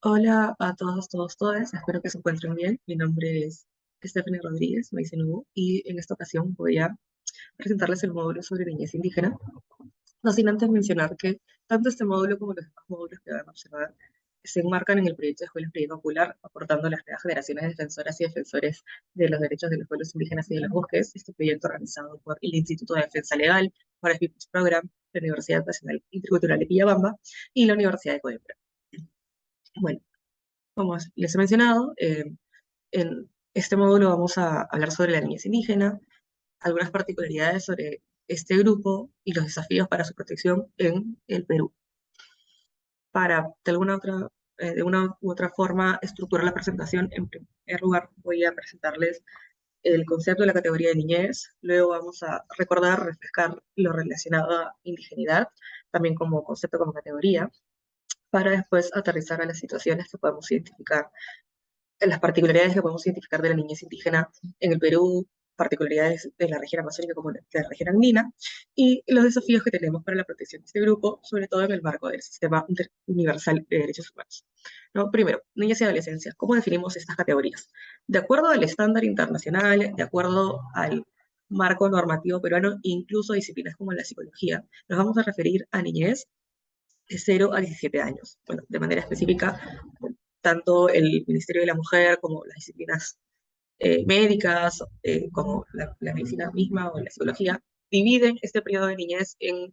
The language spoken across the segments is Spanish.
Hola a todos, todas. Espero que se encuentren bien. Mi nombre es Stephanie Rodríguez, me dicen Hugo, y en esta ocasión voy a presentarles el módulo sobre niñez indígena. No sin antes mencionar que tanto este módulo como los demás módulos que van a observar se enmarcan en el proyecto de Escuela Proyecto Popular, aportando a las nuevas generaciones de defensoras y defensores de los derechos de los pueblos indígenas y de los bosques. Este proyecto organizado por el Instituto de Defensa Legal, para el People's Program, la Universidad Nacional Intercultural de Quillabamba y la Universidad de Coimbra. Bueno, como les he mencionado, en este módulo vamos a hablar sobre la niñez indígena, algunas particularidades sobre este grupo y los desafíos para su protección en el Perú. Para, de una u otra forma, estructurar la presentación, en primer lugar voy a presentarles el concepto de la categoría de niñez, luego vamos a recordar, refrescar lo relacionado a indigenidad, también como concepto, como categoría, para después aterrizar a las situaciones que podemos identificar, las particularidades que podemos identificar de la niñez indígena en el Perú, particularidades de la región amazónica como de la región andina, y los desafíos que tenemos para la protección de este grupo, sobre todo en el marco del sistema universal de derechos humanos. ¿No? Primero, niñez y adolescencia. ¿Cómo definimos estas categorías? De acuerdo al estándar internacional, de acuerdo al marco normativo peruano, incluso disciplinas como la psicología, nos vamos a referir a niñez de 0 a 17 años. Bueno, de manera específica, tanto el Ministerio de la Mujer como las disciplinas médicas, como la medicina misma o la psicología, dividen este periodo de niñez en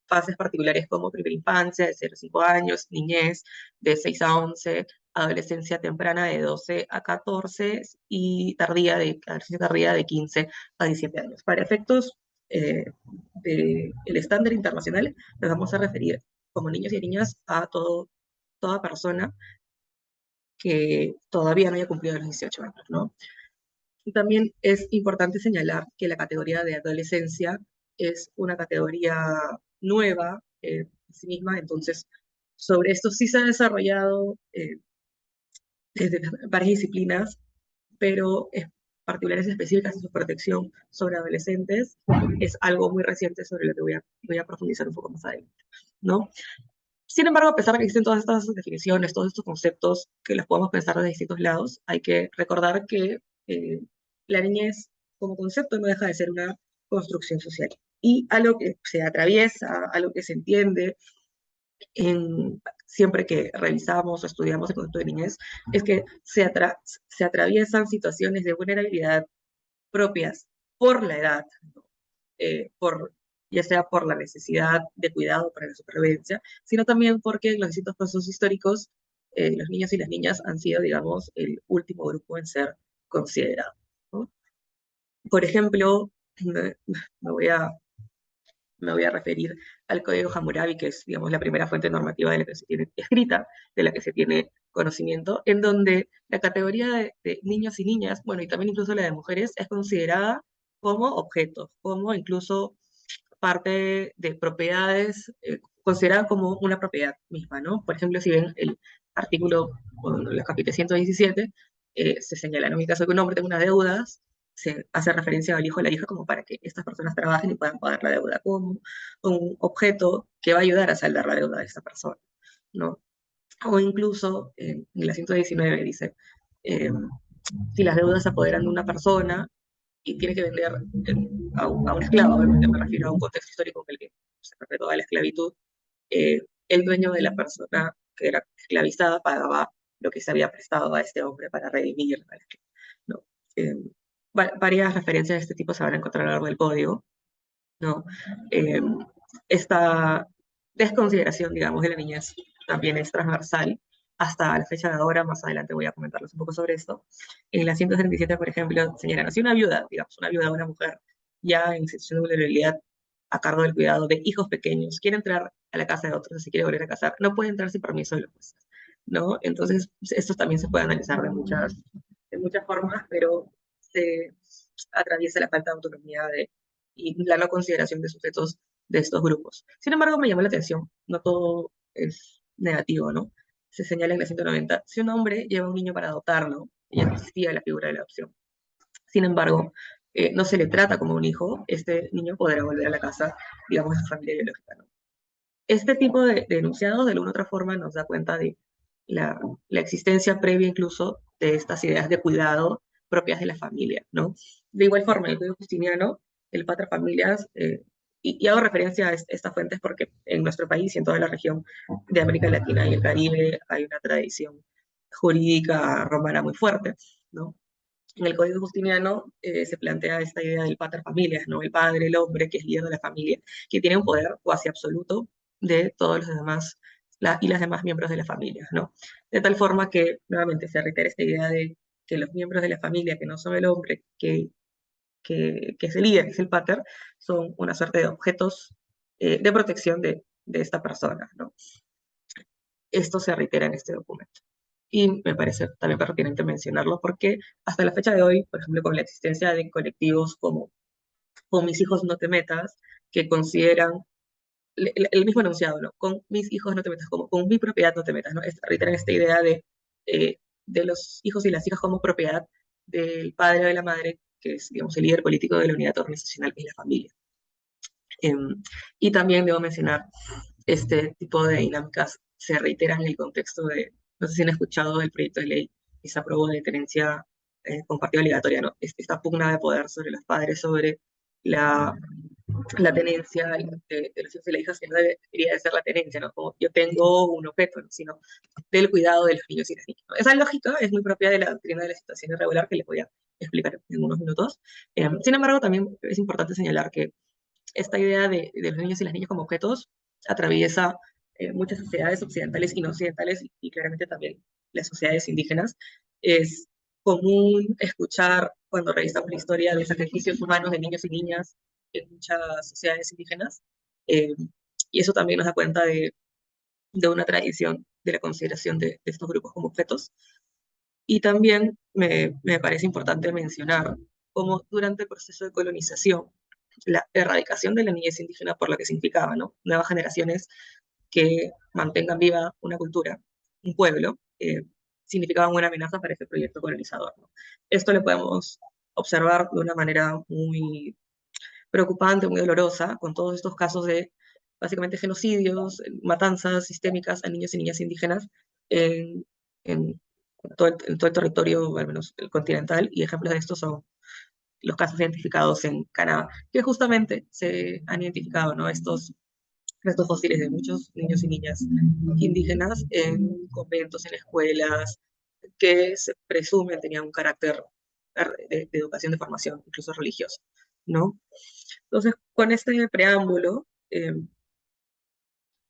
fases particulares como primera infancia de 0 a 5 años, niñez de 6 a 11, adolescencia temprana de 12 a 14 y adolescencia tardía de 15 a 17 años. Para efectos del estándar internacional, nos vamos a referir como niños y niñas a toda persona que todavía no haya cumplido los 18 años, ¿no? Y también es importante señalar que la categoría de adolescencia es una categoría nueva en sí misma, entonces sobre esto sí se ha desarrollado desde varias disciplinas, pero particulares específicas en su protección sobre adolescentes es algo muy reciente sobre lo que voy a profundizar un poco más adelante, ¿no? Sin embargo, a pesar de que existen todas estas definiciones, todos estos conceptos que los podemos pensar de distintos lados, hay que recordar que eh, la niñez como concepto no deja de ser una construcción social. Y algo que se atraviesa, algo que se entiende siempre que revisamos o estudiamos el concepto de niñez, es que se atraviesan situaciones de vulnerabilidad propias por la edad, ¿no? Ya sea por la necesidad de cuidado para la supervivencia, sino también porque en los distintos procesos históricos los niños y las niñas han sido, digamos, el último grupo en ser considerado, ¿no? Por ejemplo, me, me voy a, me voy a referir al Código Hammurabi, que es, digamos, la primera fuente normativa de la que se tiene escrita, de la que se tiene conocimiento, en donde la categoría de niños y niñas, bueno, y también incluso la de mujeres, es considerada como objetos, como incluso parte de propiedades, considerada como una propiedad misma, ¿no? Por ejemplo, si ven el artículo, bueno, el capítulo 117, se señala, ¿no? En mi caso que un hombre tenga unas deudas, se hace referencia al hijo o la hija como para que estas personas trabajen y puedan pagar la deuda como un objeto que va a ayudar a saldar la deuda de esta persona, ¿no? O incluso en la 119 dice, eh, si las deudas se apoderan de una persona y tiene que vender a un esclavo, obviamente me refiero a un contexto histórico en el que se perpetuaba la esclavitud, eh, el dueño de la persona que era esclavizada pagaba lo que se había prestado a este hombre para redimir al esclavo, ¿no? Eh, Varias referencias de este tipo se van a encontrar a lo largo del código, ¿no? Eh, esta desconsideración, digamos, de la niñez también es transversal hasta la fecha de ahora. Más adelante voy a comentarles un poco sobre esto. En la 137, por ejemplo, señalan, si una viuda, digamos, una viuda, una mujer ya en situación de vulnerabilidad a cargo del cuidado de hijos pequeños, quiere entrar a la casa de otros, si quiere volver a casar, no puede entrar sin permiso de los jueces, ¿no? Entonces, esto también se puede analizar de muchas formas, pero se atraviesa la falta de autonomía y la no consideración de sujetos de estos grupos. Sin embargo, me llamó la atención, no todo es negativo, ¿no? Se señala en la 190, si un hombre lleva a un niño para adoptarlo, ya no existía la figura de la adopción. Sin embargo, no se le trata como un hijo, este niño podrá volver a la casa, digamos, de su familia biológica, ¿no? Este tipo de enunciados, de alguna otra forma, nos da cuenta de la, la existencia previa incluso de estas ideas de cuidado propias de la familia, ¿no? De igual forma, el Código Justiniano, el Pater Familias, y hago referencia a estas fuentes porque en nuestro país y en toda la región de América Latina y el Caribe hay una tradición jurídica romana muy fuerte, ¿no? En el Código Justiniano se plantea esta idea del pater familias, ¿no? El padre, el hombre, que es líder de la familia, que tiene un poder cuasi absoluto de todos los demás y las demás miembros de la familia, ¿no? De tal forma que, nuevamente, se reitera esta idea de que los miembros de la familia, que no son el hombre, que es el líder, que es el pater, son una suerte de objetos de protección de esta persona, ¿no? Esto se reitera en este documento. Y me parece también pertinente mencionarlo porque hasta la fecha de hoy, por ejemplo, con la existencia de colectivos como Con mis hijos no te metas, que consideran el mismo enunciado, ¿no? Con mis hijos no te metas, como con mi propiedad no te metas, ¿no? Reiteran esta idea de los hijos y las hijas como propiedad del padre o de la madre, que es, digamos, el líder político de la unidad organizacional, que es la familia. Y también debo mencionar este tipo de dinámicas se reiteran en el contexto de, no sé si han escuchado el proyecto de ley que se aprobó de tenencia compartida obligatoria, ¿no? Esta pugna de poder sobre los padres, sobre la, la tenencia de los hijos y las hijas, que no debería de ser la tenencia, ¿no? Como yo tengo un objeto, ¿no? Sino del cuidado de los niños y las niñas, ¿no? Esa lógica es muy propia de la doctrina de la situación irregular que les voy a explicar en unos minutos. Sin embargo, también es importante señalar que esta idea de los niños y las niñas como objetos atraviesa muchas sociedades occidentales y no occidentales, y claramente también las sociedades indígenas. Es común escuchar cuando revisamos la historia de sacrificios humanos de niños y niñas en muchas sociedades indígenas, eh, y eso también nos da cuenta de una tradición de la consideración de estos grupos como objetos. Y también me parece importante mencionar cómo durante el proceso de colonización, la erradicación de la niñez indígena por lo que significaba, ¿no? Nuevas generaciones que mantengan viva una cultura, un pueblo, significaban una amenaza para ese proyecto colonizador, ¿no? Esto lo podemos observar de una manera muy preocupante, muy dolorosa, con todos estos casos de básicamente genocidios, matanzas sistémicas a niños y niñas indígenas en, en en todo el territorio, al menos el continental, y ejemplos de esto son los casos identificados en Canadá, que justamente se han identificado, ¿no? Estos restos fósiles de muchos niños y niñas indígenas en conventos, en escuelas, que se presumen tenían un carácter de educación, de formación, incluso religiosa, ¿no? Entonces, con este preámbulo,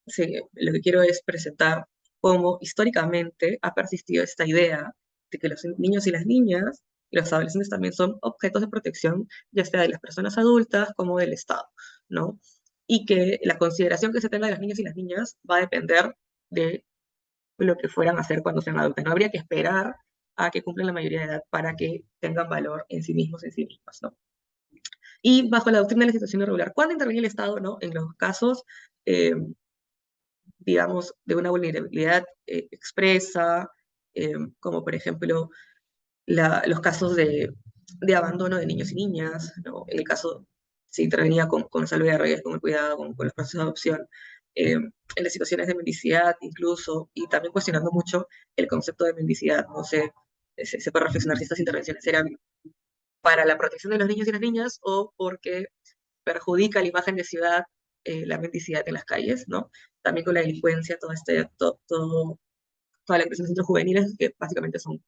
sí, lo que quiero es presentar cómo históricamente ha persistido esta idea de que los niños y las niñas y los adolescentes también son objetos de protección, ya sea de las personas adultas como del Estado, ¿no? Y que la consideración que se tenga de los niños y las niñas va a depender de lo que fueran a hacer cuando sean adultos. No habría que esperar a que cumplan la mayoría de edad para que tengan valor en sí mismos, en sí mismas, ¿no? Y bajo la doctrina de la situación irregular, ¿cuándo interviene el Estado, no? En los casos eh, digamos, de una vulnerabilidad expresa, como por ejemplo los casos de abandono de niños y niñas, ¿no? En el caso se intervenía con salud de redes, con el cuidado, con los procesos de adopción, en las situaciones de mendicidad incluso, y también cuestionando mucho el concepto de mendicidad. No sé, se puede reflexionar si estas intervenciones eran para la protección de los niños y las niñas o porque perjudica la imagen de ciudad, la mendicidad en las calles, ¿no? También con la delincuencia, toda la creación de centros juveniles, que básicamente son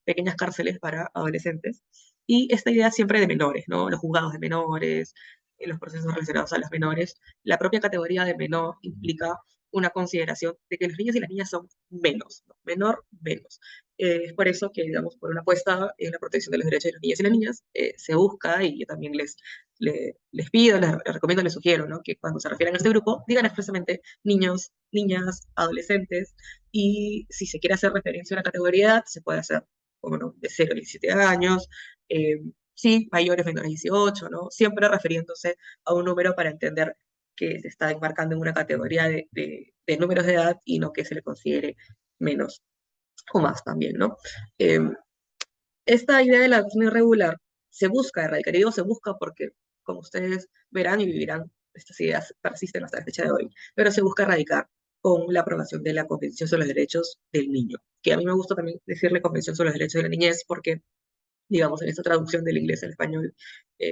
pequeñas cárceles para adolescentes. Y esta idea siempre de menores, ¿no? Los juzgados de menores, los procesos relacionados a los menores. La propia categoría de menor implica una consideración de que los niños y las niñas son menos, ¿no? Menor, menos. Es por eso que, digamos, por una apuesta en la protección de los derechos de los niños y las niñas, se busca, y yo también les pido, les recomiendo, les sugiero, ¿no? Que cuando se refieren a este grupo, digan expresamente niños, niñas, adolescentes, y si se quiere hacer referencia a una categoría, se puede hacer como no, de 0 a 17 años, sí, mayores, menores de 18, ¿no? Siempre refiriéndose a un número para entender que se está enmarcando en una categoría de números de edad y no que se le considere menos o más también, ¿no? Eh, esta idea de la adopción irregular se busca erradicar, y digo se busca porque, como ustedes verán y vivirán, estas ideas persisten hasta la fecha de hoy, pero se busca erradicar con la aprobación de la Convención sobre los Derechos del Niño, que a mí me gusta también decirle Convención sobre los Derechos de la Niñez porque, digamos, en esta traducción del inglés al español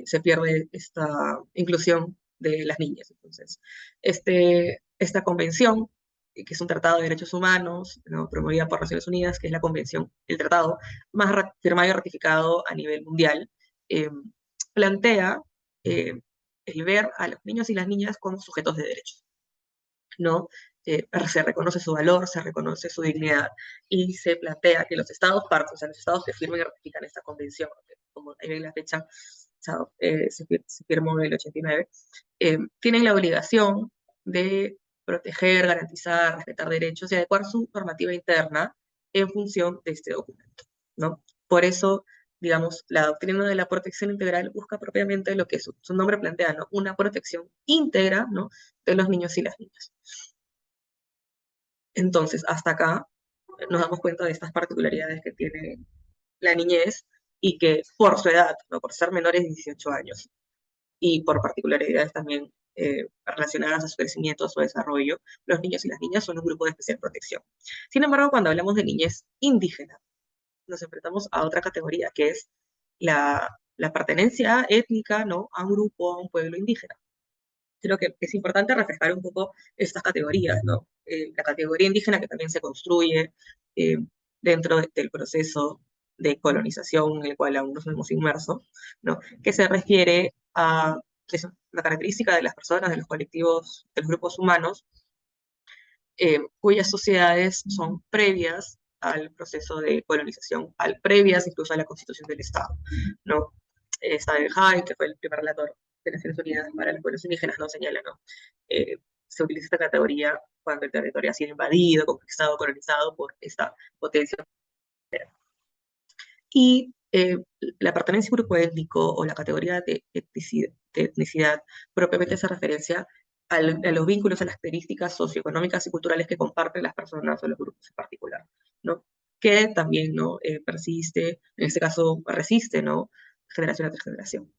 se pierde esta inclusión de las niñas. Entonces, esta convención, que es un tratado de derechos humanos, ¿no?, promovida por Naciones Unidas, que es la convención, el tratado más firmado y ratificado a nivel mundial, eh, plantea eh, el ver a los niños y las niñas como sujetos de derechos, ¿no? Se reconoce su valor, se reconoce su dignidad y se plantea que los estados partes, o sea, los estados que firmen y ratifican esta convención, como ahí ven la fecha, o sea, se firmó en el 89, tienen la obligación de proteger, garantizar, respetar derechos y adecuar su normativa interna en función de este documento, ¿no? Por eso, digamos, la doctrina de la protección integral busca propiamente lo que su nombre plantea, ¿no? Una protección íntegra, ¿no?, de los niños y las niñas. Entonces, hasta acá nos damos cuenta de estas particularidades que tiene la niñez y que por su edad, ¿no?, por ser menores de 18 años y por particularidades también relacionadas a su crecimiento, a su desarrollo, los niños y las niñas son un grupo de especial protección. Sin embargo, cuando hablamos de niñez indígena, nos enfrentamos a otra categoría, que es la pertenencia étnica, ¿no?, a un grupo, a un pueblo indígena. Creo que es importante reflejar un poco estas categorías, ¿no? La categoría indígena que también se construye eh, dentro del proceso de colonización en el cual aún nos hemos inmerso, ¿no?, que se refiere a es una característica de las personas, de los colectivos, de los grupos humanos, cuyas sociedades son previas al proceso de colonización, previas incluso a la constitución del Estado, ¿no? Está el Hay, que fue el primer relator de Naciones Unidas para los pueblos indígenas, no señala, ¿no? Se utiliza esta categoría cuando el territorio ha sido invadido, conquistado, colonizado por esta potencia. Y la pertenencia a un grupo étnico o la categoría de etnicidad propiamente hace referencia a los vínculos, a las características socioeconómicas y culturales que comparten las personas o los grupos en particular, ¿no? Que también, ¿no?, persiste, en este caso resiste, ¿no?, generación tras generación.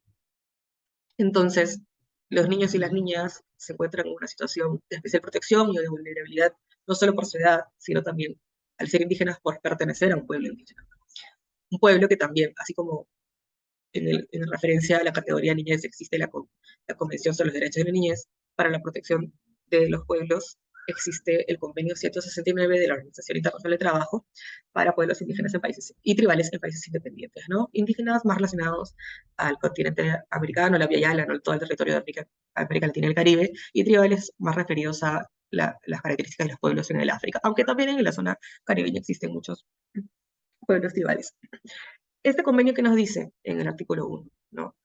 Entonces, los niños y las niñas se encuentran en una situación de especial protección y de vulnerabilidad, no solo por su edad, sino también al ser indígenas por pertenecer a un pueblo indígena. Un pueblo que también, así como en referencia a la categoría niñez existe la Convención sobre los Derechos de la Niñez, para la protección de los pueblos existe el Convenio 169 de la Organización Internacional de Trabajo para pueblos indígenas en países y tribales en países independientes, ¿no? Indígenas más relacionados al continente americano, la Via Yala, ¿no?, todo el territorio de América Latina y el Caribe, y tribales más referidos a las características de los pueblos en el África, aunque también en la zona caribeña existen muchos pueblos tribales. Este convenio que nos dice en el artículo 1, ¿no?,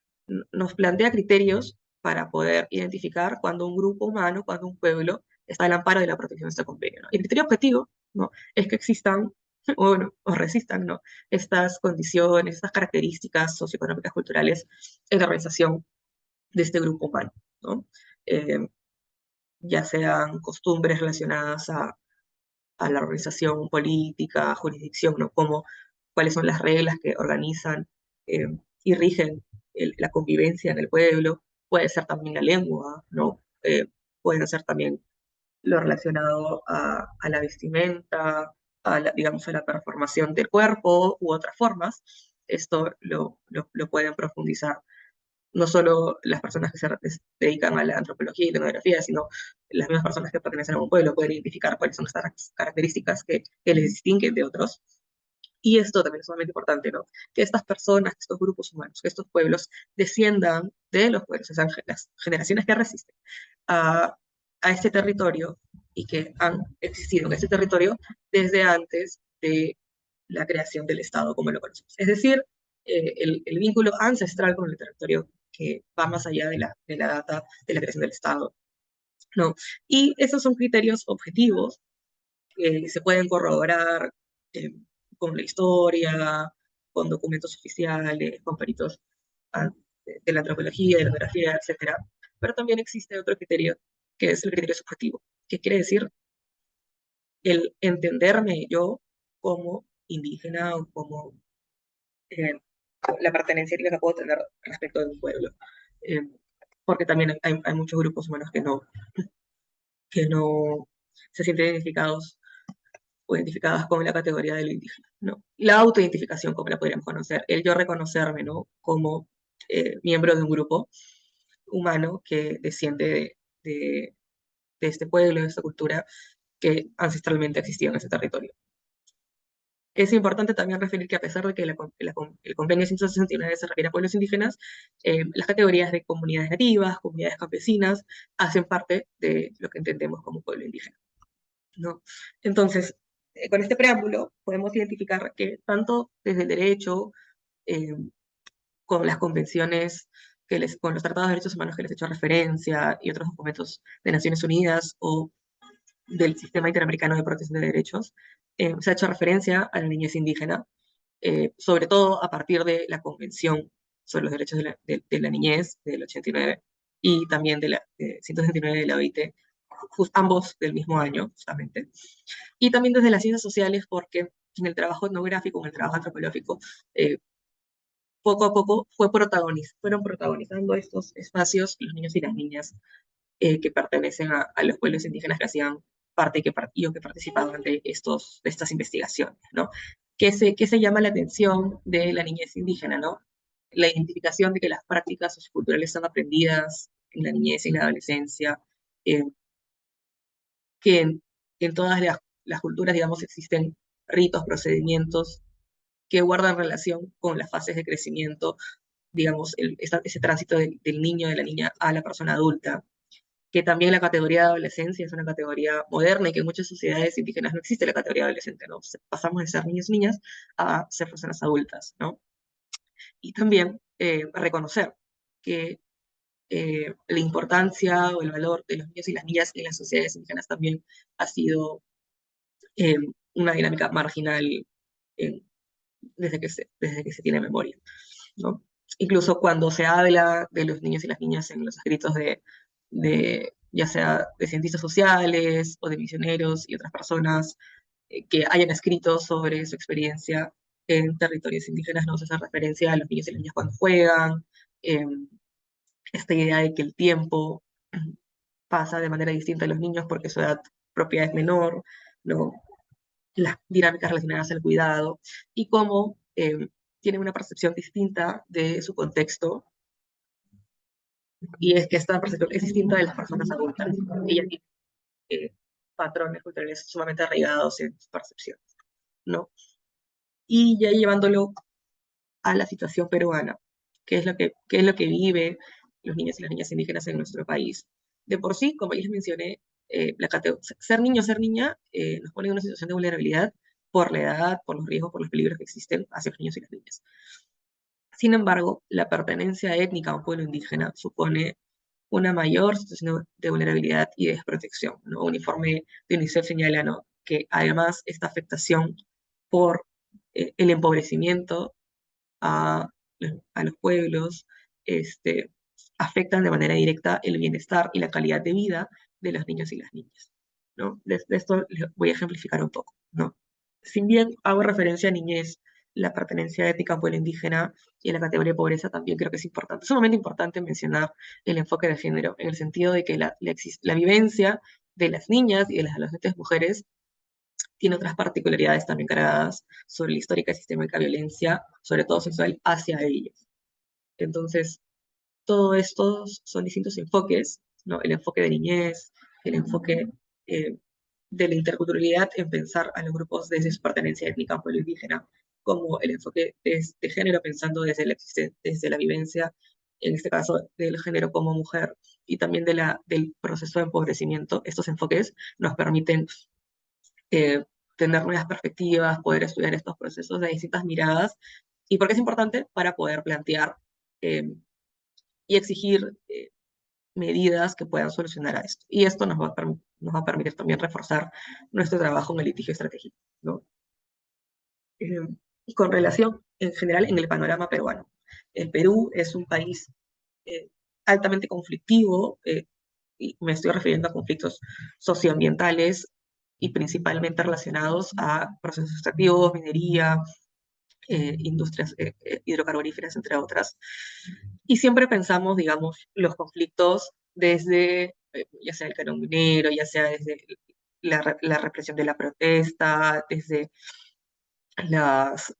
nos plantea criterios para poder identificar cuando un grupo humano, cuando un pueblo está al amparo de la protección de este convenio, ¿no? El criterio objetivo, ¿no?, es que existan o, bueno, o resistan, ¿no?, estas condiciones, estas características socioeconómicas culturales en la organización de este grupo humano, ¿no? Eh, ya sean costumbres relacionadas a la organización política, jurisdicción, ¿no? Como cuáles son las reglas que organizan eh, y rigen la convivencia en el pueblo, puede ser también la lengua, ¿no? Pueden ser también lo relacionado a la vestimenta, digamos, a la performación del cuerpo u otras formas. Esto lo pueden profundizar no solo las personas que se dedican a la antropología y la etnografía, sino las mismas personas que pertenecen a un pueblo pueden identificar cuáles son estas características que les distinguen de otros. Y esto también es sumamente importante, ¿no? Que estas personas, que estos grupos humanos, que estos pueblos desciendan de los pueblos, o sea, las generaciones que resisten a, a este territorio y que han existido en este territorio desde antes de la creación del Estado como lo conocemos. Es decir, el vínculo ancestral con el territorio que va más allá de la data de la creación del Estado, ¿no? Y esos son criterios objetivos que se pueden corroborar eh, con la historia, con documentos oficiales, con peritos ah, de la antropología, de la etnografía, etcétera. Pero también existe otro criterio, que es el criterio subjetivo, que quiere decir el entenderme yo como indígena o como eh, la pertenencia que puedo tener respecto de un pueblo. Eh, porque también hay muchos grupos humanos que no se sienten identificados o identificadas con la categoría de lo indígena, ¿no? La autoidentificación, como la podríamos conocer, el yo reconocerme, ¿no? Como miembro de un grupo humano que desciende de, de este pueblo, de esta cultura que ancestralmente existía en ese territorio. Es importante también referir que a pesar de que el convenio 169 se refiere a pueblos indígenas, las categorías de comunidades nativas, comunidades campesinas, hacen parte de lo que entendemos como pueblo indígena, ¿no? Entonces, con este preámbulo podemos identificar que tanto desde el derecho, eh, con las convenciones, con los tratados de derechos humanos que les he hecho referencia y otros documentos de Naciones Unidas o del Sistema Interamericano de Protección de Derechos, se ha hecho referencia a la niñez indígena, sobre todo a partir de la Convención sobre los Derechos de la Niñez del 89 y también de la 169 de la OIT, ambos del mismo año, justamente. Y también desde las ciencias sociales, porque en el trabajo etnográfico, en el trabajo antropológico, eh, poco a poco fueron protagonizando estos espacios los niños y las niñas que pertenecen a los pueblos indígenas que hacían parte y que participaban de estas investigaciones, ¿no? ¿Qué se llama la atención de la niñez indígena, ¿no? La identificación de que las prácticas socioculturales son aprendidas en la niñez y en la adolescencia, eh, que en todas las culturas, digamos, existen ritos, procedimientos que guardan relación con las fases de crecimiento, digamos, ese tránsito del niño, de la niña a la persona adulta, que también la categoría de adolescencia es una categoría moderna y que en muchas sociedades indígenas no existe la categoría de adolescente, ¿no? Pasamos de ser niños y niñas a ser personas adultas, ¿no? Y también reconocer que la importancia o el valor de los niños y las niñas en las sociedades indígenas también ha sido eh, una dinámica marginal eh, desde que se tiene memoria, ¿no? Incluso cuando se habla de los niños y las niñas en los escritos ya sea de cientistas sociales o de misioneros y otras personas que hayan escrito sobre su experiencia en territorios indígenas, no se hace referencia a los niños y las niñas cuando juegan, eh, esta idea de que el tiempo pasa de manera distinta a los niños porque su edad propia es menor, ¿no? Las dinámicas relacionadas al cuidado y cómo tienen una percepción distinta de su contexto, y es que esta percepción es distinta de las personas adultas. Ellas tienen patrones culturales sumamente arraigados en su percepción, ¿no? Y ya llevándolo a la situación peruana, qué es lo que vive los niños y las niñas indígenas en nuestro país. De por sí, como ya les mencioné, ser niño o ser niña nos pone en una situación de vulnerabilidad por la edad, por los riesgos, por los peligros que existen hacia los niños y las niñas. Sin embargo, la pertenencia étnica a un pueblo indígena supone una mayor situación de vulnerabilidad y de desprotección, ¿no? Un informe de UNICEF señala, ¿no?, que además esta afectación por el empobrecimiento a, a los pueblos este, afectan de manera directa el bienestar y la calidad de vida de los niños y las niñas, ¿no? De esto les voy a ejemplificar un poco, ¿no? Si bien hago referencia a niñez, la pertenencia étnica a pueblo indígena y en la categoría de pobreza también creo que es importante, sumamente importante mencionar el enfoque de género, en el sentido de que la vivencia de las niñas y de las adolescentes mujeres tiene otras particularidades también cargadas sobre la histórica y sistémica violencia, sobre todo sexual, hacia ellas. Entonces, todo esto son distintos enfoques, ¿no? El enfoque de niñez, el enfoque eh, de la interculturalidad en pensar a los grupos desde su pertenencia étnica o pueblo indígena, como el enfoque de género pensando desde la vivencia, en este caso del género como mujer, y también del proceso de empobrecimiento. Estos enfoques nos permiten eh, tener nuevas perspectivas, poder estudiar estos procesos de distintas miradas. ¿Y por qué es importante? Para poder plantear eh, y exigir medidas que puedan solucionar a esto. Y esto nos va a permitir también reforzar nuestro trabajo en el litigio estratégico, ¿no? Y con relación en general en el panorama peruano. El Perú es un país eh, altamente conflictivo, y me estoy refiriendo a conflictos socioambientales y principalmente relacionados a procesos extractivos, minería, industrias hidrocarburíferas, entre otras. Y siempre pensamos, digamos, los conflictos desde, ya sea el canon minero, ya sea desde la represión de la protesta, desde las,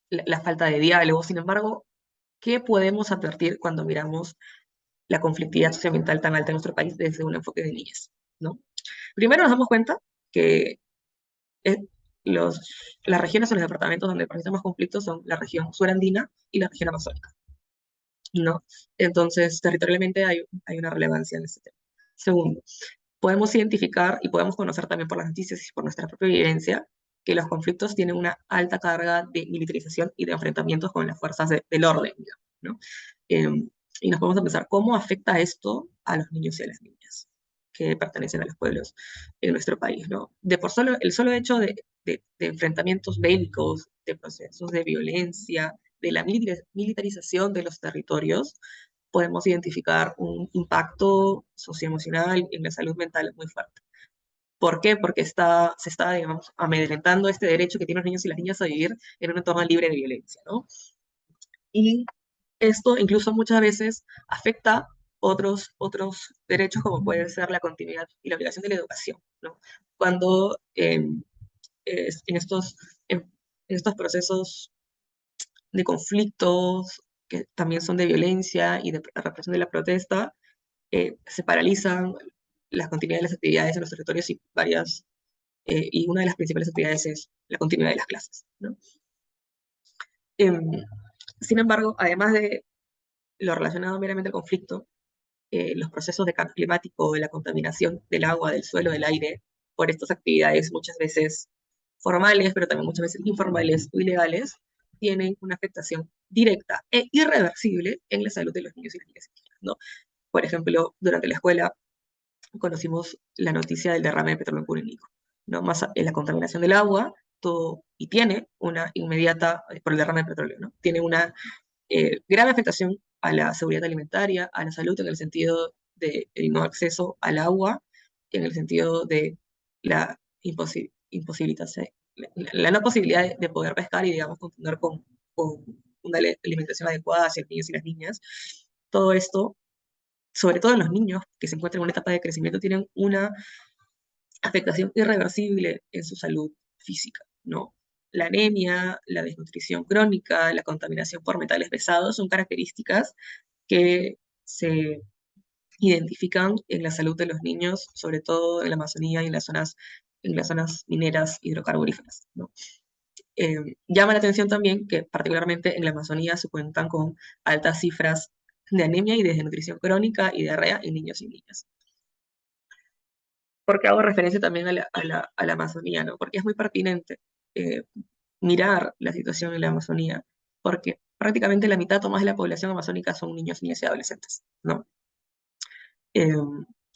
la falta de diálogo. Sin embargo, ¿qué podemos advertir cuando miramos la conflictividad socioambiental tan alta en nuestro país desde un enfoque de niñez, ¿no? Primero nos damos cuenta que eh, las regiones o los departamentos donde persisten más conflictos son la región surandina y la región amazónica, ¿no? Entonces, territorialmente hay una relevancia en este tema. Segundo, podemos identificar y podemos conocer también por las noticias y por nuestra propia evidencia que los conflictos tienen una alta carga de militarización y de enfrentamientos con las fuerzas del orden, digamos, ¿no? Eh, y nos podemos pensar cómo afecta esto a los niños y a las niñas que pertenecen a los pueblos en nuestro país, ¿no? El solo hecho de enfrentamientos bélicos, de procesos de violencia, de la militarización de los territorios, podemos identificar un impacto socioemocional en la salud mental muy fuerte. ¿Por qué? Porque se está, digamos, amedrentando este derecho que tienen los niños y las niñas a vivir en un entorno libre de violencia, ¿no? Y esto incluso muchas veces afecta otros derechos como puede ser la continuidad y la obligación de la educación, ¿no? Cuando en, estos, en, en estos procesos de conflictos que también son de violencia y de represión de la protesta, se paralizan las continuidad de las actividades en los territorios y una de las principales actividades es la continuidad de las clases, ¿no? Eh, Sin embargo, además de lo relacionado meramente al conflicto, los procesos de cambio climático, de la contaminación del agua, del suelo, del aire, por estas actividades muchas veces formales, pero también muchas veces informales o ilegales, tienen una afectación directa e irreversible en la salud de los niños y las niñas, ¿no? Por ejemplo, durante la escuela conocimos la noticia del derrame de petróleo en Curillico, ¿no? Más en la contaminación del agua, todo, y tiene una inmediata, por el derrame de petróleo, ¿no? Tiene una grave afectación a la seguridad alimentaria, a la salud en el sentido del no acceso al agua, en el sentido de la imposibilitación, la no posibilidad de poder pescar y, digamos, continuar con una alimentación adecuada hacia los niños y las niñas. Todo esto, sobre todo en los niños que se encuentran en una etapa de crecimiento, tienen una afectación irreversible en su salud física, ¿no? La anemia, la desnutrición crónica, la contaminación por metales pesados son características que se identifican en la salud de los niños, sobre todo en la Amazonía y en las zonas mineras hidrocarburíferas, ¿no? Llama la atención también que particularmente en la Amazonía se cuentan con altas cifras de anemia y de desnutrición crónica y diarrea en niños y niñas. ¿Por qué hago referencia también a la Amazonía, ¿no? Porque es muy pertinente eh, mirar la situación en la Amazonía, porque prácticamente la mitad o más de la población amazónica son niños, niñas y adolescentes, ¿no? Eh,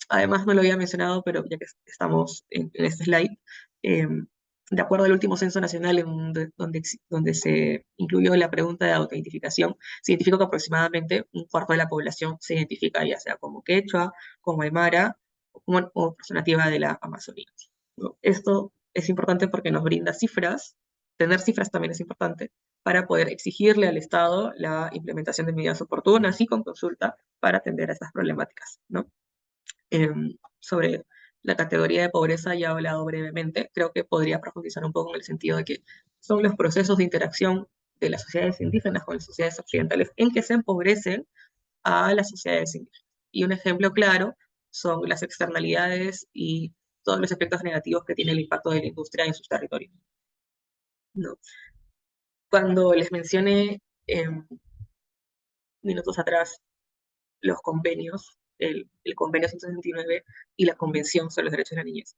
Además, no lo había mencionado, pero ya que estamos en este slide, eh, de acuerdo al último censo nacional donde se incluyó la pregunta de autoidentificación, se identificó que aproximadamente un cuarto de la población se identifica ya sea como quechua, como aymara o persona nativa de la Amazonía, ¿no? Esto es importante porque nos brinda cifras, tener cifras también es importante, para poder exigirle al Estado la implementación de medidas oportunas y con consulta para atender a estas problemáticas, ¿no? Eh, Sobre la categoría de pobreza ya he hablado brevemente, creo que podría profundizar un poco en el sentido de que son los procesos de interacción de las sociedades indígenas con las sociedades occidentales en que se empobrecen a las sociedades indígenas. Y un ejemplo claro son las externalidades y todos los efectos negativos que tiene el impacto de la industria en sus territorios, ¿no? Cuando les mencioné minutos atrás los convenios, el convenio 169 y la Convención sobre los Derechos de la Niñez,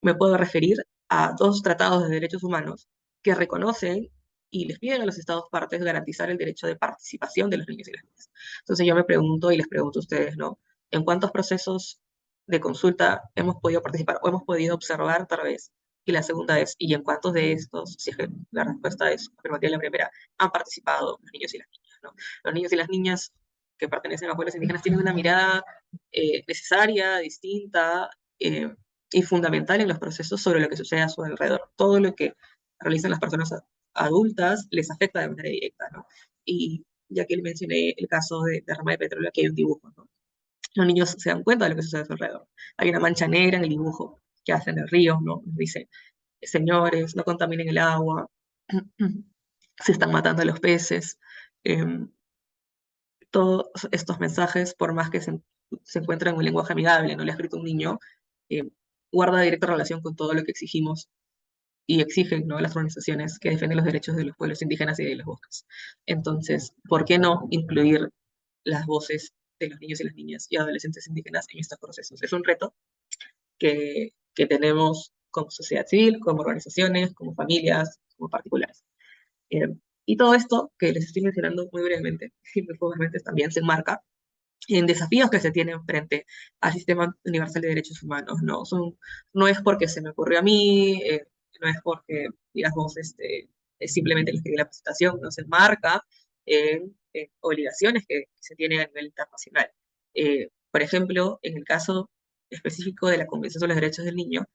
me puedo referir a dos tratados de derechos humanos que reconocen y les piden a los estados partes garantizar el derecho de participación de los niños y las niñas. Entonces yo me pregunto y les pregunto a ustedes, ¿no? ¿En cuántos procesos de consulta hemos podido participar o hemos podido observar tal vez? Y la segunda es, ¿y en cuántos de estos, si es que la respuesta es afirmativa en la primera, han participado los niños y las niñas, ¿no? Los niños y las niñas que pertenecen a pueblos indígenas tienen una mirada necesaria, distinta, y fundamental en los procesos sobre lo que sucede a su alrededor. Todo lo que realizan las personas adultas les afecta de manera directa, ¿no? Y ya que le mencioné el caso de derrama de petróleo, aquí hay un dibujo, ¿no? Los niños se dan cuenta de lo que sucede a su alrededor. Hay una mancha negra en el dibujo que hace en el río, ¿no? Nos dice, señores, no contaminen el agua, se están matando a los peces. Em, Todos estos mensajes, por más que se encuentren en un lenguaje amigable, no le ha escrito un niño, eh, guarda directa relación con todo lo que exigimos y exigen, ¿no?, las organizaciones que defienden los derechos de los pueblos indígenas y de los bosques. Entonces, ¿por qué no incluir las voces de los niños y las niñas y adolescentes indígenas en estos procesos? Es un reto que tenemos como sociedad civil, como organizaciones, como familias, como particulares. Eh, y todo esto que les estoy mencionando muy brevemente y muy pobremente también se enmarca en desafíos que se tienen frente al sistema universal de derechos humanos, ¿no? No es porque se me ocurrió a mí, no es porque, digamos, es simplemente les escribí la presentación, no se enmarca en obligaciones que se tienen a nivel internacional. Por ejemplo, en el caso específico de la Convención sobre los Derechos del Niño,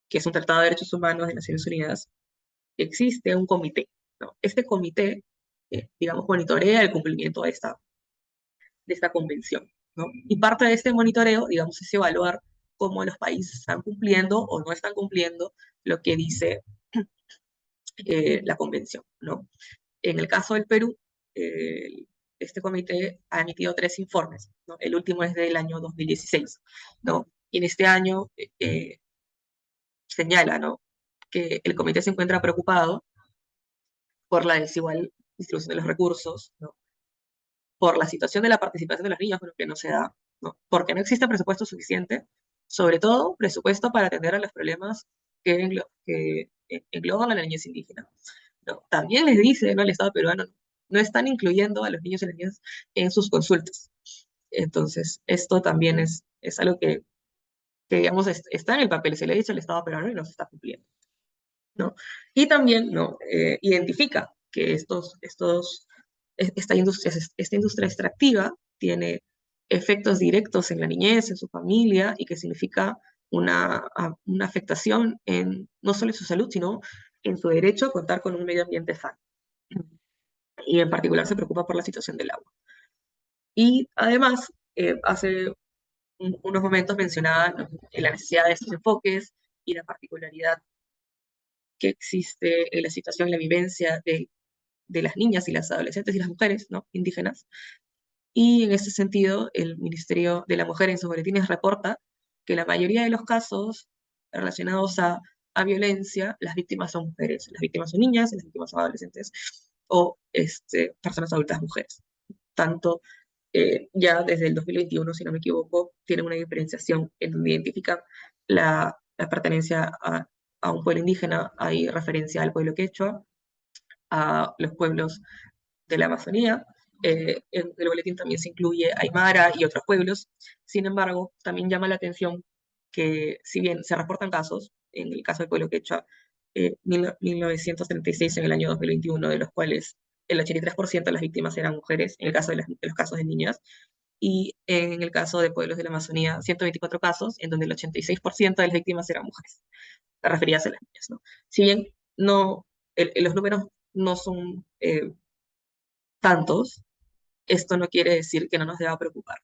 que es un tratado de derechos humanos de Naciones Unidas, existe un comité, ¿no? Este comité, digamos, monitorea el cumplimiento de esta convención, ¿no? Y parte de este monitoreo, digamos, es evaluar cómo los países están cumpliendo o no están cumpliendo lo que dice la convención, ¿no? En el caso del Perú, eh, este comité ha emitido 3 informes, ¿no? El último es del año 2016, ¿no? Y en este año señala, ¿no?, que el comité se encuentra preocupado por la desigual distribución de los recursos, ¿no?, por la situación de la participación de los niños, pero que no se da, ¿no?, porque no existe presupuesto suficiente, sobre todo presupuesto para atender a los problemas que engloban a la niñez indígena, ¿no? También les dice, ¿no?, el Estado peruano, no están incluyendo a los niños y las niñas en sus consultas. Entonces, esto también es algo que digamos, está en el papel, se le ha dicho al Estado peruano y no se está cumpliendo, ¿no? Y también, ¿no?, identifica que esta industria extractiva tiene efectos directos en la niñez, en su familia, y que significa una afectación en, no solo en su salud, sino en su derecho a contar con un medio ambiente sano. Y en particular se preocupa por la situación del agua. Y además, hace unos momentos mencionaba, ¿no?, la necesidad de estos enfoques y la particularidad que existe en la situación y la vivencia de las niñas y las adolescentes y las mujeres, ¿no?, indígenas. Y en ese sentido, el Ministerio de la Mujer en sus boletines reporta que la mayoría de los casos relacionados a violencia, las víctimas son mujeres, las víctimas son niñas, las víctimas son adolescentes o personas adultas mujeres. Tanto ya desde el 2021, si no me equivoco, tienen una diferenciación en donde identifican la pertenencia a un pueblo indígena, hay referencia al pueblo quechua, a los pueblos de la Amazonía. En el boletín también se incluye Aymara y otros pueblos. Sin embargo, también llama la atención que, si bien se reportan casos, en el caso del pueblo quechua, 1936 en el año 2021, de los cuales el 83% de las víctimas eran mujeres, en el caso de los casos de niñas, y en el caso de pueblos de la Amazonía, 124 casos, en donde el 86% de las víctimas eran mujeres, referidas a las niñas, ¿no? Si bien no, los números no son tantos, esto no quiere decir que no nos deba preocupar.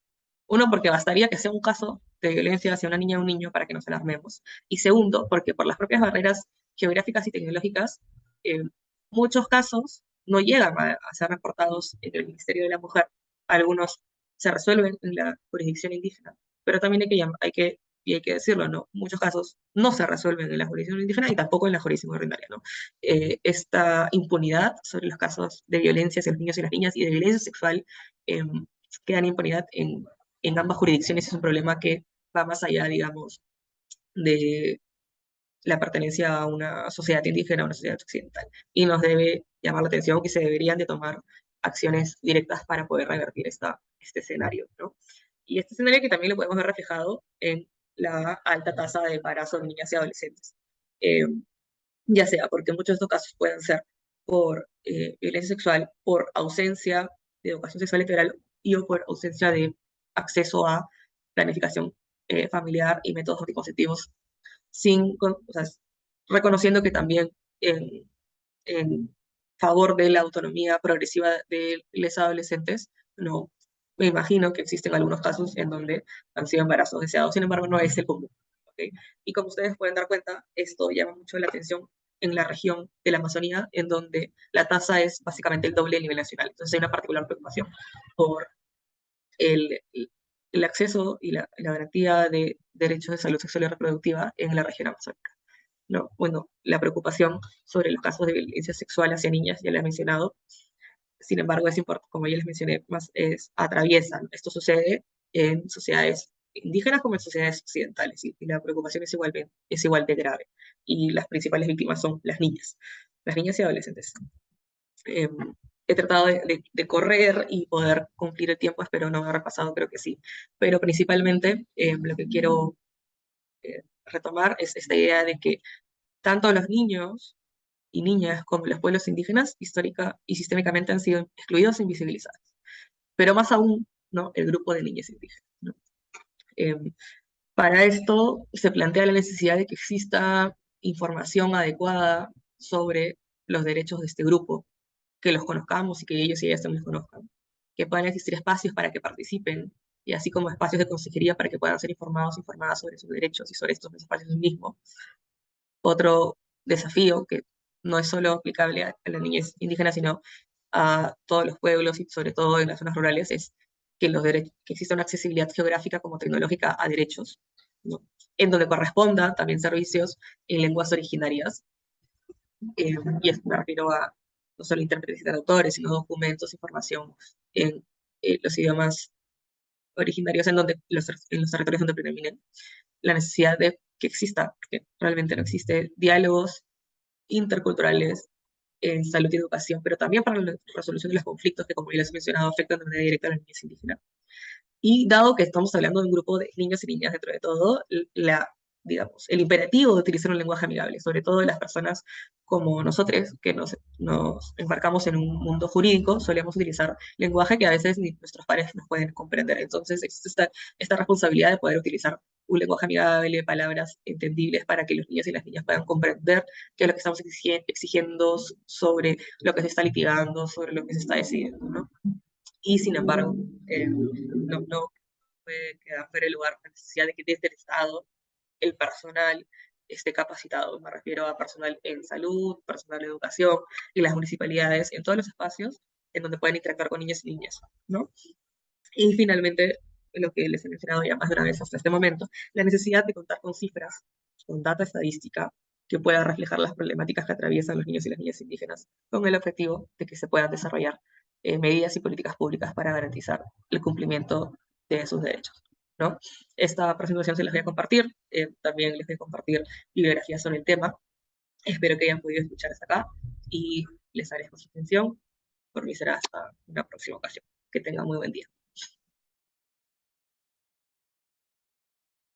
Uno, porque bastaría que sea un caso de violencia hacia una niña o un niño para que nos alarmemos. Y segundo, porque por las propias barreras geográficas y tecnológicas, eh, muchos casos no llegan a ser reportados en el Ministerio de la Mujer. Algunos se resuelven en la jurisdicción indígena, pero también y hay que decirlo, ¿no?, muchos casos no se resuelven en la jurisdicción indígena y tampoco en la jurisdicción ordinaria, ¿no? Esta impunidad sobre los casos de violencia hacia los niños y las niñas y de violencia sexual eh, quedan impunidad en ambas jurisdicciones. Es un problema que va más allá, digamos, de la pertenencia a una sociedad indígena, a una sociedad occidental. Y nos debe llamar la atención que se deberían de tomar acciones directas para poder revertir este escenario, ¿no? Y este escenario que también lo podemos ver reflejado en la alta tasa de embarazo de niñas y adolescentes. Eh, ya sea porque muchos de estos casos pueden ser por violencia sexual, por ausencia de educación sexual integral y o por ausencia de acceso a planificación familiar y métodos anticonceptivos, o sea, reconociendo que también en, en favor de la autonomía progresiva de los adolescentes, no, me imagino que existen algunos casos en donde han sido embarazos deseados, sin embargo no es el común. ¿ok? Y como ustedes pueden dar cuenta, esto llama mucho la atención en la región de la Amazonía, en donde la tasa es básicamente el doble del nivel nacional. Entonces hay una particular preocupación por el, el acceso y la garantía de derechos de salud sexual y reproductiva en la región amazónica. ¿No? Bueno, la preocupación sobre los casos de violencia sexual hacia niñas, ya la he mencionado. Sin embargo, es importante, como ya les mencioné, más atraviesan. Esto sucede en sociedades indígenas como en sociedades occidentales, y la preocupación es igual de grave. Y las principales víctimas son las niñas y adolescentes. Eh, He tratado de correr y poder cumplir el tiempo, espero no haber pasado, creo que sí, pero principalmente lo que quiero retomar es esta idea de que tanto los niños y niñas como los pueblos indígenas histórica y sistémicamente han sido excluidos e invisibilizados, pero más aún, ¿no? El grupo de niñas indígenas, ¿no? Eh, para esto se plantea la necesidad de que exista información adecuada sobre los derechos de este grupo, que los conozcamos y que ellos y ellas también los conozcan, que puedan existir espacios para que participen, y así como espacios de consejería para que puedan ser informadas sobre sus derechos y sobre estos espacios mismos. Otro desafío que no es solo aplicable a la niñez indígena, sino a todos los pueblos y sobre todo en las zonas rurales, es que, que exista una accesibilidad geográfica como tecnológica a derechos, ¿no? En donde corresponda también servicios en lenguas originarias, y esto me refiero a no solo intérpretes y traductores, sino documentos, información en los idiomas originarios en los territorios donde predominen, la necesidad de que exista, porque realmente no existe, diálogos interculturales en salud y educación, pero también para la resolución de los conflictos que, como ya les he mencionado, afectan de manera directa a las niñas indígenas. Y dado que estamos hablando de un grupo de niños y niñas dentro de todo, digamos, el imperativo de utilizar un lenguaje amigable, sobre todo de las personas como nosotros, que nos embarcamos en un mundo jurídico, solemos utilizar lenguaje que a veces ni nuestros padres nos pueden comprender. Entonces existe esta responsabilidad de poder utilizar un lenguaje amigable, palabras entendibles para que los niños y las niñas puedan comprender qué es lo que estamos exigiendo sobre lo que se está litigando, sobre lo que se está decidiendo, ¿no? Y sin embargo, no puede quedar fuera el lugar la necesidad de que desde el Estado el personal esté capacitado. Me refiero a personal en salud, personal en educación, y las municipalidades, en todos los espacios en donde pueden interactuar con niños y niñas, ¿no? Y finalmente, lo que les he mencionado ya más de una vez hasta este momento, la necesidad de contar con cifras, con data estadística, que pueda reflejar las problemáticas que atraviesan los niños y las niñas indígenas, con el objetivo de que se puedan desarrollar medidas y políticas públicas para garantizar el cumplimiento de sus derechos, ¿no? Esta presentación se las voy a compartir, también les voy a compartir bibliografías sobre el tema. Espero que hayan podido escuchar hasta acá y les agradezco su atención. Por mí será hasta una próxima ocasión. Que tengan muy buen día.